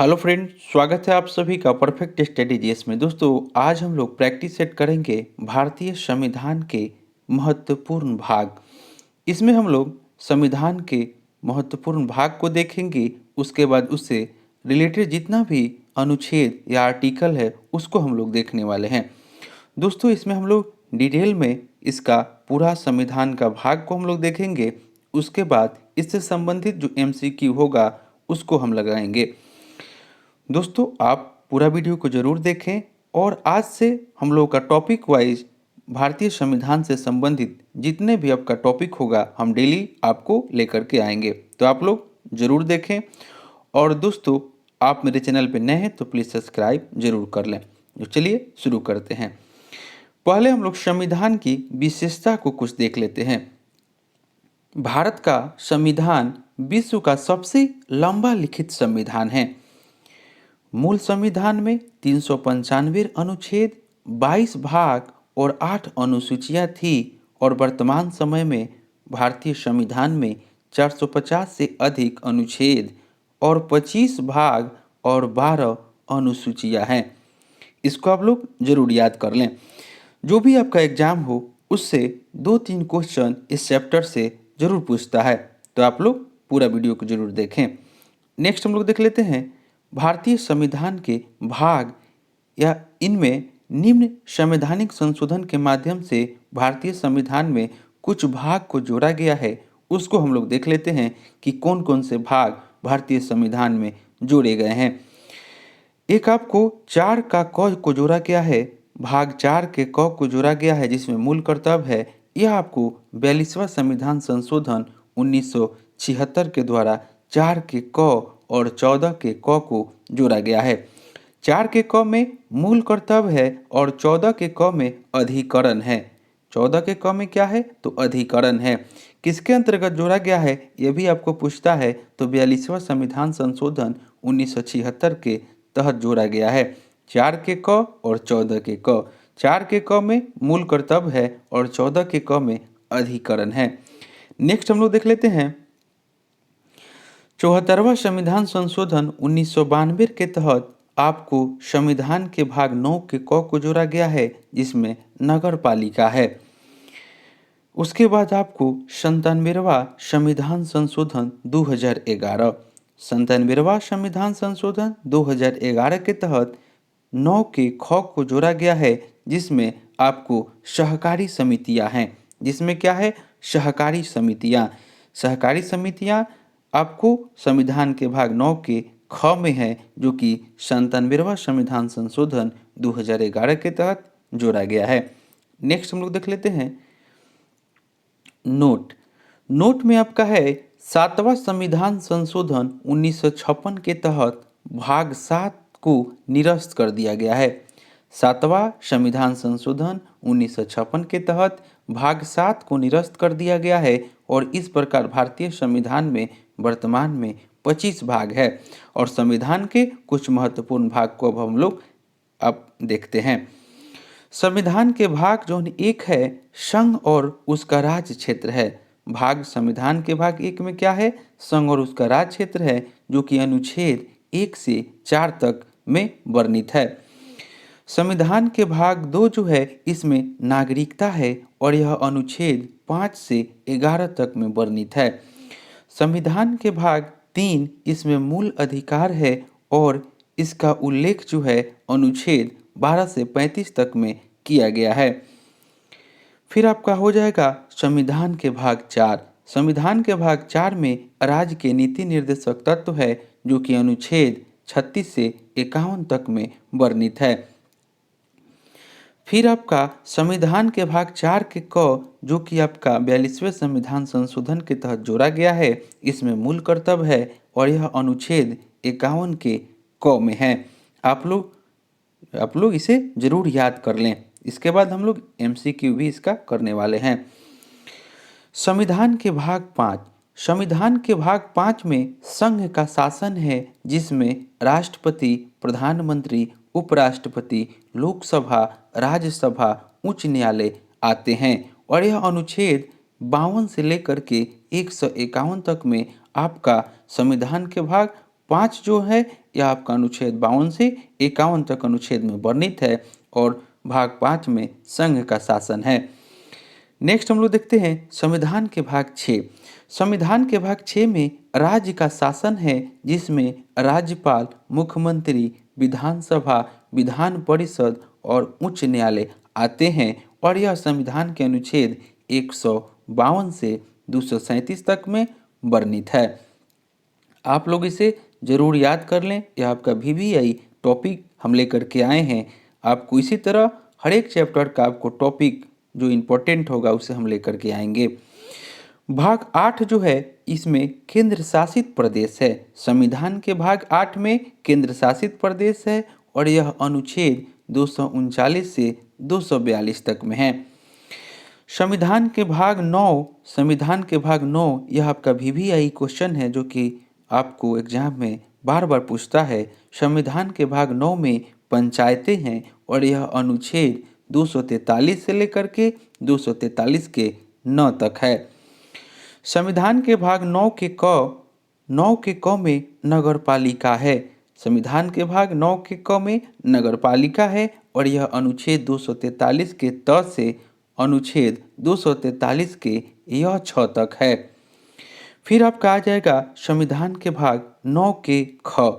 Hello friend, स्वागत है आप सभी का परफेक्ट स्टडी जीएस में। दोस्तों, आज हम लोग प्रैक्टिस सेट करेंगे भारतीय संविधान के महत्वपूर्ण भाग। इसमें हम लोग संविधान के महत्वपूर्ण भाग को देखेंगे। उसके बाद उससे रिलेटेड जितना भी अनुच्छेद या आर्टिकल है उसको हम लोग देखने वाले हैं। दोस्तों, इसमें हम लोग डिटेल में इसका पूरा संविधान का भाग को हम लोग देखेंगे। उसके बाद इससे संबंधित जो एमसीक्यू होगा उसको हम लगाएंगे। दोस्तों, आप पूरा वीडियो को ज़रूर देखें और आज से हम लोग का टॉपिक वाइज भारतीय संविधान से संबंधित जितने भी आपका टॉपिक होगा हम डेली आपको लेकर के आएंगे, तो आप लोग ज़रूर देखें। और दोस्तों, आप मेरे चैनल पे नए हैं तो प्लीज़ सब्सक्राइब जरूर कर लें। तो चलिए शुरू करते हैं। पहले हम लोग संविधान की विशेषता को कुछ देख लेते हैं। भारत का संविधान विश्व का सबसे लंबा लिखित संविधान है। मूल संविधान में 395 अनुच्छेद, 22 भाग और 8 अनुसूचियां थी और वर्तमान समय में भारतीय संविधान में 450 से अधिक अनुच्छेद और 25 भाग और 12 अनुसूचियां हैं। इसको आप लोग जरूर याद कर लें। जो भी आपका एग्जाम हो उससे 2-3 क्वेश्चन इस चैप्टर से जरूर पूछता है, तो आप लोग पूरा वीडियो को जरूर देखें। नेक्स्ट हम लोग देख लेते हैं भारतीय संविधान के भाग या इनमें निम्न संवैधानिक संशोधन के माध्यम से भारतीय संविधान में कुछ भाग को जोड़ा गया है। उसको हम लोग देख लेते हैं कि कौन कौन से भाग भारतीय संविधान में जोड़े गए हैं। एक आपको 4 का क को जोड़ा गया है, भाग 4 के क को जोड़ा गया है जिसमें मूल कर्तव्य है। यह आपको 42वां संविधान संशोधन 1976 के द्वारा 4 के क और 14 के क को जोड़ा गया है। 4 के क में मूल कर्तव्य है और 14 के क में अधिकरण है। 14 के क में क्या है तो अधिकरण है। किसके अंतर्गत जोड़ा गया है यह भी आपको पूछता है, तो 42वां संविधान संशोधन 1976 के तहत जोड़ा गया है। 4 के क और 14 के क। 4 के क में मूल कर्तव्य है और 14 के क में अधिकरण है। नेक्स्ट हम लोग देख लेते हैं 74वां संविधान संशोधन 1992 के तहत आपको संविधान के भाग 9 के क को जोड़ा गया है जिसमें नगर पालिका है। उसके बाद आपको 97वां संविधान संशोधन 2011, 97वां संविधान संशोधन 2011 के तहत 9 के ख को जोड़ा गया है जिसमें आपको सहकारी समितियां हैं। जिसमें क्या है सहकारी समितियां। सहकारी समितियां आपको संविधान के भाग 9 के ख में है जो कि 97वां संविधान संशोधन 2011 के तहत जोड़ा गया है। नेक्स्ट हम लोग देख लेते हैं नोट में आपका है 7वां संविधान संशोधन 1956 के तहत भाग 7 को निरस्त कर दिया गया है। 7वां संविधान संशोधन 1956 के तहत भाग 7 को निरस्त कर दिया गया है और इस प्रकार भारतीय संविधान में वर्तमान में 25 भाग है। और संविधान के कुछ महत्वपूर्ण भाग को अब हम लोग अब देखते हैं। संविधान के भाग जो एक है संघ और उसका राज्य क्षेत्र है। भाग संविधान के भाग 1 में क्या है संघ और उसका राज्य क्षेत्र है जो कि अनुच्छेद 1 से 4 तक में वर्णित है। संविधान के भाग 2 जो है इसमें नागरिकता है और यह अनुच्छेद 5 से 11 तक में वर्णित है। संविधान के भाग 3 इसमें मूल अधिकार है और इसका उल्लेख जो है अनुच्छेद 12 से 35 तक में किया गया है। फिर आपका हो जाएगा संविधान के भाग 4। संविधान के भाग 4 में राज्य के नीति निर्देशक तत्व है जो कि अनुच्छेद 36 से 51 तक में वर्णित है। फिर आपका संविधान के भाग 4 के क जो कि आपका 42वें संविधान संशोधन के तहत जोड़ा गया है, इसमें मूल कर्तव्य है और यह अनुच्छेद 51 के क में है। आप लोग इसे जरूर याद कर लें। इसके बाद हम लोग एमसीक्यू भी इसका करने वाले हैं। संविधान के भाग 5। संविधान के भाग 5 में संघ का शासन है जिसमें राष्ट्रपति, प्रधानमंत्री, उपराष्ट्रपति, लोकसभा, राज्यसभा, उच्च न्यायालय आते हैं और यह अनुच्छेद 52 से लेकर के 151 तक में आपका संविधान के भाग 5 जो है यह आपका अनुच्छेद 52 से 51 तक अनुच्छेद में वर्णित है और भाग 5 में संघ का शासन है। नेक्स्ट हम लोग देखते हैं संविधान के भाग 6। संविधान के भाग 6 में राज्य का शासन है, जिसमें राज्यपाल, मुख्यमंत्री, विधानसभा, विधान परिषद और उच्च न्यायालय आते हैं और यह संविधान के अनुच्छेद 152 से 237 तक में वर्णित है। आप लोग इसे जरूर याद कर लें, यह आपका VVI टॉपिक हम लेकर के आए हैं। आपको इसी तरह हर एक चैप्टर का आपको टॉपिक जो इम्पोर्टेंट होगा उसे हम लेकर के आएंगे। भाग 8 जो है इसमें केंद्र शासित प्रदेश है। संविधान के भाग 8 में केंद्र शासित प्रदेश है और यह अनुच्छेद 239 से 242 तक में है। संविधान के भाग 9 यह आपका VVI क्वेश्चन है जो कि आपको एग्जाम में बार बार पूछता है। संविधान के भाग 9 में पंचायतें हैं और यह अनुच्छेद 243 से लेकर के 243 के 9 तक है। संविधान के भाग 9 के क में नगर पालिका है। संविधान के भाग 9 के क में नगर पालिका है और यह अनुच्छेद 243 के त से अनुच्छेद 243 के यह 6 तक है। फिर आपका आ जाएगा संविधान के भाग 9 के ख।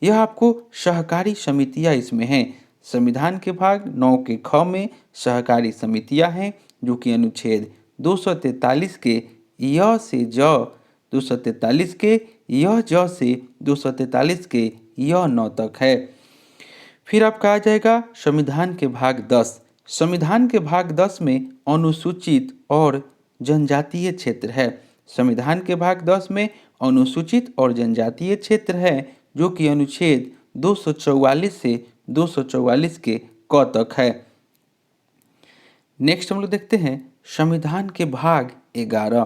यह आपको सहकारी समितियां इसमें हैं। संविधान के भाग 9 के ख में सहकारी समितियां हैं जो कि अनुच्छेद 243 के य से ज, 243 के यह ज से 243 के यह 9 तक है। फिर आपका आ जाएगा संविधान के भाग 10। संविधान के भाग 10 में अनुसूचित और जनजातीय क्षेत्र है। संविधान के भाग 10 में अनुसूचित और जनजातीय क्षेत्र है जो कि अनुच्छेद 244 से 244 के क तक है। नेक्स्ट हम लोग देखते हैं संविधान के भाग 11।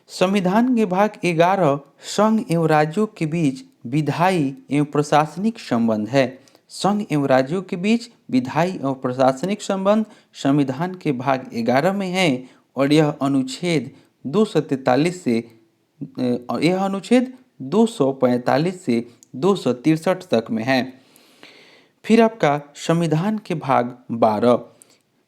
संविधान के भाग 11 संघ एवं राज्यों के बीच विधायी एवं प्रशासनिक संबंध है। संघ एवं राज्यों के बीच विधायी एवं प्रशासनिक संबंध संविधान के भाग 11 में है और यह अनुच्छेद 243 से 245 से 263 तक में है। फिर आपका संविधान के भाग 12।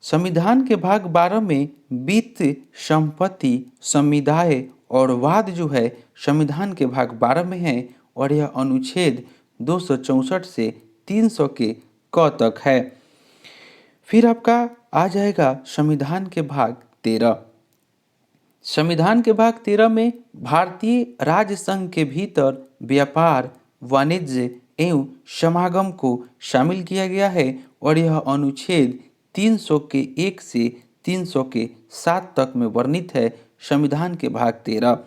संविधान के भाग 12 में वित्त, संपत्ति, समुदाय और वाद जो है संविधान के भाग 12 में है और यह अनुच्छेद 264 से 300 के क तक है। फिर आपका आ जाएगा संविधान के भाग 13। संविधान के भाग 13 में भारतीय राज्य संघ के भीतर व्यापार, वाणिज्य एवं समागम को शामिल किया गया है और यह अनुच्छेद 300 के 1 से 300 के 7 तक में वर्णित है। संविधान के भाग 13।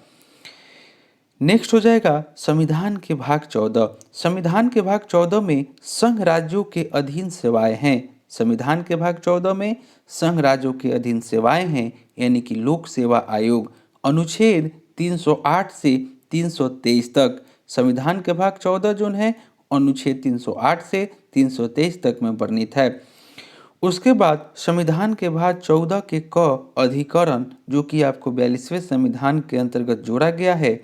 नेक्स्ट हो जाएगा संविधान के भाग 14। संविधान के भाग 14 में संघ राज्यों के अधीन सेवाएं हैं। संविधान के भाग 14 में संघ राज्यों के अधीन सेवाएं हैं यानी कि लोक सेवा आयोग अनुच्छेद 308 से 323 तक। संविधान के भाग 14 जो है अनुच्छेद 308 से 323 तक में वर्णित है। उसके बाद संविधान के भाग 14 के क अधिकरण जो कि आपको 42वें संविधान के अंतर्गत जोड़ा गया है,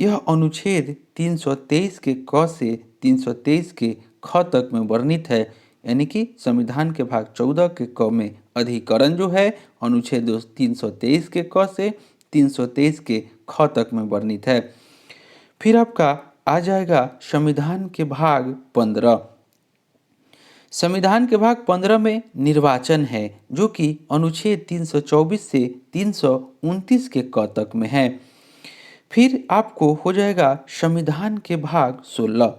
यह अनुच्छेद 323 के क से 323 के ख तक में वर्णित है यानी कि संविधान के भाग 14 के क में अधिकरण जो है अनुच्छेद 323 के क से 323 के ख तक में वर्णित है। फिर आपका आ जाएगा संविधान के भाग 15। संविधान के भाग 15 में निर्वाचन है जो कि अनुच्छेद 324 से 329 के क तक में है। फिर आपको हो जाएगा संविधान के भाग 16।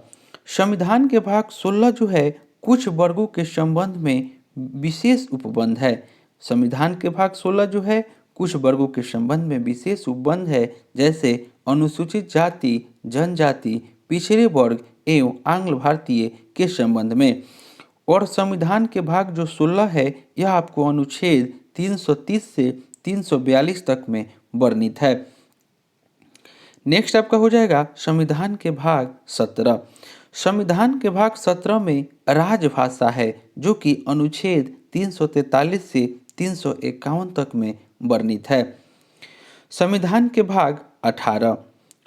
संविधान के भाग 16 जो है कुछ वर्गों के संबंध में विशेष उपबंध है। संविधान के भाग 16 जो है कुछ वर्गों के संबंध में विशेष उपबंध है, जैसे अनुसूचित जाति, जनजाति, पिछड़े वर्ग एवं आंग्ल भारतीय के संबंध में। और संविधान के भाग जो 16 है यह आपको अनुच्छेद 330 से 342 तक में वर्णित है। नेक्स्ट आपका हो जाएगा संविधान के भाग 17। संविधान के भाग 17 में राजभाषा है जो कि अनुच्छेद 343 से 351 तक में वर्णित है। संविधान के भाग 18।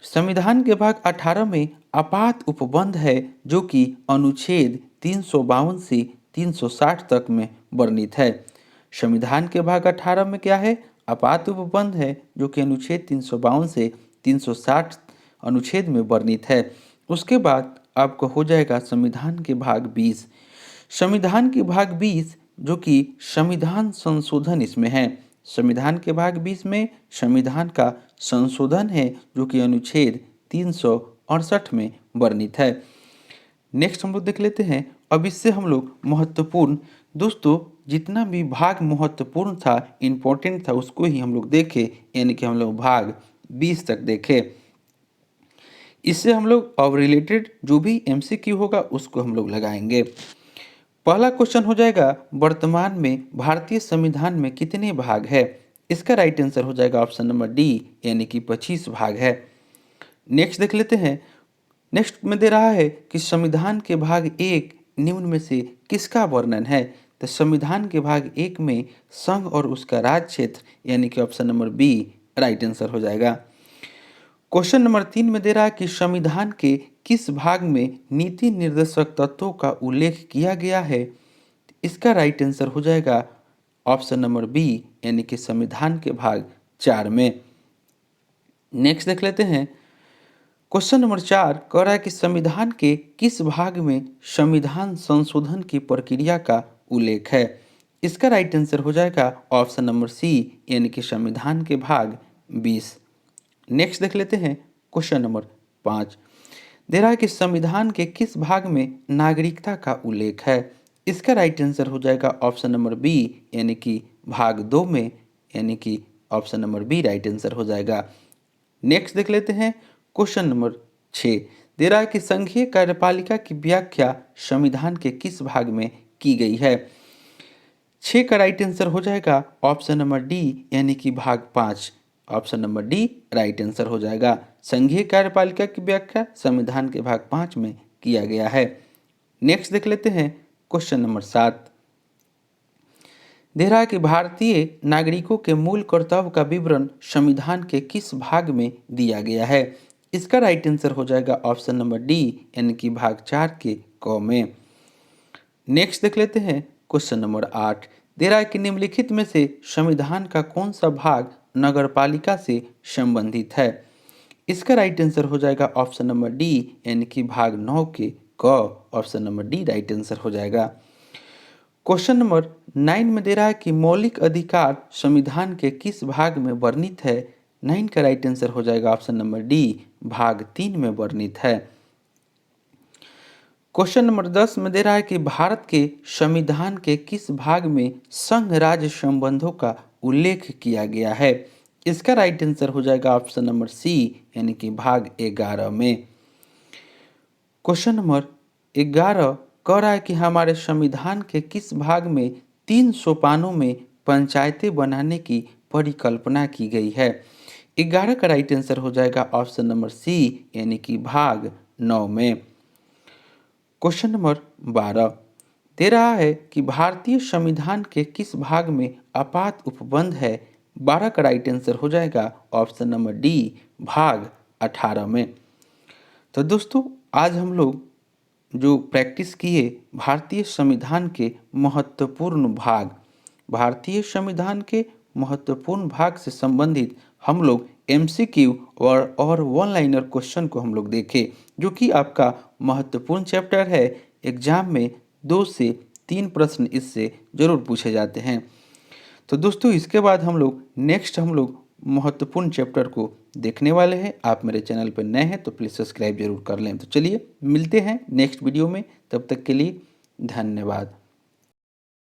संविधान के भाग 18 में आपात उपबंध है जो कि अनुच्छेद 352 से 360 तक में वर्णित है। संविधान के भाग 18 में क्या है? आपात उपबंध है जो कि अनुच्छेद 352 से 360 अनुच्छेद में वर्णित है। उसके बाद आपको हो जाएगा संविधान के भाग 20। संविधान के भाग 20 जो कि संविधान संशोधन इसमें है। संविधान के भाग 20 में संविधान का संशोधन है जो कि अनुच्छेद 368 में वर्णित है। नेक्स्ट हम लोग देख लेते हैं। अब इससे हम लोग महत्वपूर्ण, दोस्तों जितना भी भाग महत्वपूर्ण था, इम्पोर्टेंट था, उसको ही हम लोग देखे, यानी कि हम लोग भाग 20 तक देखे। इससे हम लोग अब रिलेटेड जो भी एमसीक्यू होगा उसको हम लोग लगाएंगे। पहला क्वेश्चन हो जाएगा, वर्तमान में भारतीय संविधान में कितने भाग है? इसका राइट आंसर हो जाएगा ऑप्शन नंबर डी, यानी कि 25 भाग है। नेक्स्ट देख लेते हैं। नेक्स्ट में दे रहा है कि संविधान के भाग 1 निम्न में से किसका वर्णन है? तो संविधान के भाग 1 में संघ और उसका राज क्षेत्र, यानी कि option number B right answer हो जाएगा। क्वेश्चन नंबर 3 में दे रहा है कि संविधान के किस भाग में नीति निर्देशक तत्वों का उल्लेख किया गया है? इसका राइट आंसर हो जाएगा ऑप्शन नंबर बी, यानी कि संविधान के भाग 4 में। नेक्स्ट देख लेते हैं। क्वेश्चन नंबर 4 कह रहा है कि संविधान के किस भाग में संविधान संशोधन की प्रक्रिया का उल्लेख है? इसका राइट आंसर हो जाएगा ऑप्शन नंबर सी, यानी कि संविधान के भाग 20। नेक्स्ट देख लेते हैं। क्वेश्चन नंबर 5 दे रहा है कि संविधान के किस भाग में नागरिकता का उल्लेख है? इसका राइट आंसर हो जाएगा ऑप्शन नंबर बी, यानी कि भाग 2 में, यानी कि option number B right answer हो जाएगा। नेक्स्ट देख लेते हैं। क्वेश्चन नंबर 6 दे रहा है कि संघीय कार्यपालिका की व्याख्या संविधान के किस भाग में की गई है? 6 का राइट आंसर हो जाएगा ऑप्शन नंबर डी, यानी कि भाग 5। Option number D right answer हो जाएगा। संघीय कार्यपालिका की व्याख्या संविधान के भाग 5 में किया गया है। नेक्स्ट देख लेते हैं। क्वेश्चन नंबर 7 दे रहा है कि भारतीय नागरिकों के मूल कर्तव्य का विवरण संविधान के किस भाग में दिया गया है? इसका राइट आंसर हो जाएगा ऑप्शन नंबर डी, यानी कि भाग 4 के क में। नेक्स्ट देख लेते हैं। क्वेश्चन नंबर 8 दे रहा है कि निम्नलिखित में से संविधान का कौन सा भाग नगरपालिका से संबंधित है? इसका राइट आंसर हो जाएगा ऑप्शन नंबर डी, यानी कि भाग 9 के क। Option number D right answer हो जाएगा। क्वेश्चन नंबर 9 में दे रहा है कि मौलिक अधिकार संविधान के किस भाग में वर्णित है? 9 का राइट आंसर हो जाएगा ऑप्शन नंबर डी, भाग 3 में वर्णित है। क्वेश्चन नंबर 10 में दे रहा है कि भारत के संविधान के किस भाग में संघ राज्य संबंधों का उल्लेख किया गया है? इसका राइट आंसर हो जाएगा ऑप्शन नंबर सी, यानी कि भाग 11 में। क्वेश्चन नंबर 11 कह रहा है कि हमारे संविधान के किस भाग में 3 सोपानों में पंचायतें बनाने की परिकल्पना की गई है? 11 का राइट आंसर हो जाएगा ऑप्शन नंबर सी, यानी कि भाग 9 में। क्वेश्चन नंबर 12 दे रहा है कि भारतीय संविधान के किस भाग में आपात उपबंध है? 12 का राइट आंसर हो जाएगा ऑप्शन नंबर डी, भाग 18 में। तो दोस्तों आज हम लोग जो प्रैक्टिस किए भारतीय संविधान के महत्वपूर्ण भाग, भारतीय संविधान के महत्वपूर्ण भाग से संबंधित हम लोग एमसीक्यू और वन लाइनर क्वेश्चन को हम लोग देखे, जो कि आपका महत्वपूर्ण चैप्टर है। एग्जाम में 2 से 3 प्रश्न इससे जरूर पूछे जाते हैं। तो दोस्तों इसके बाद हम लोग महत्वपूर्ण चैप्टर को देखने वाले हैं। आप मेरे चैनल पर नए हैं तो प्लीज़ सब्सक्राइब जरूर कर लें। तो चलिए मिलते हैं नेक्स्ट वीडियो में, तब तक के लिए धन्यवाद।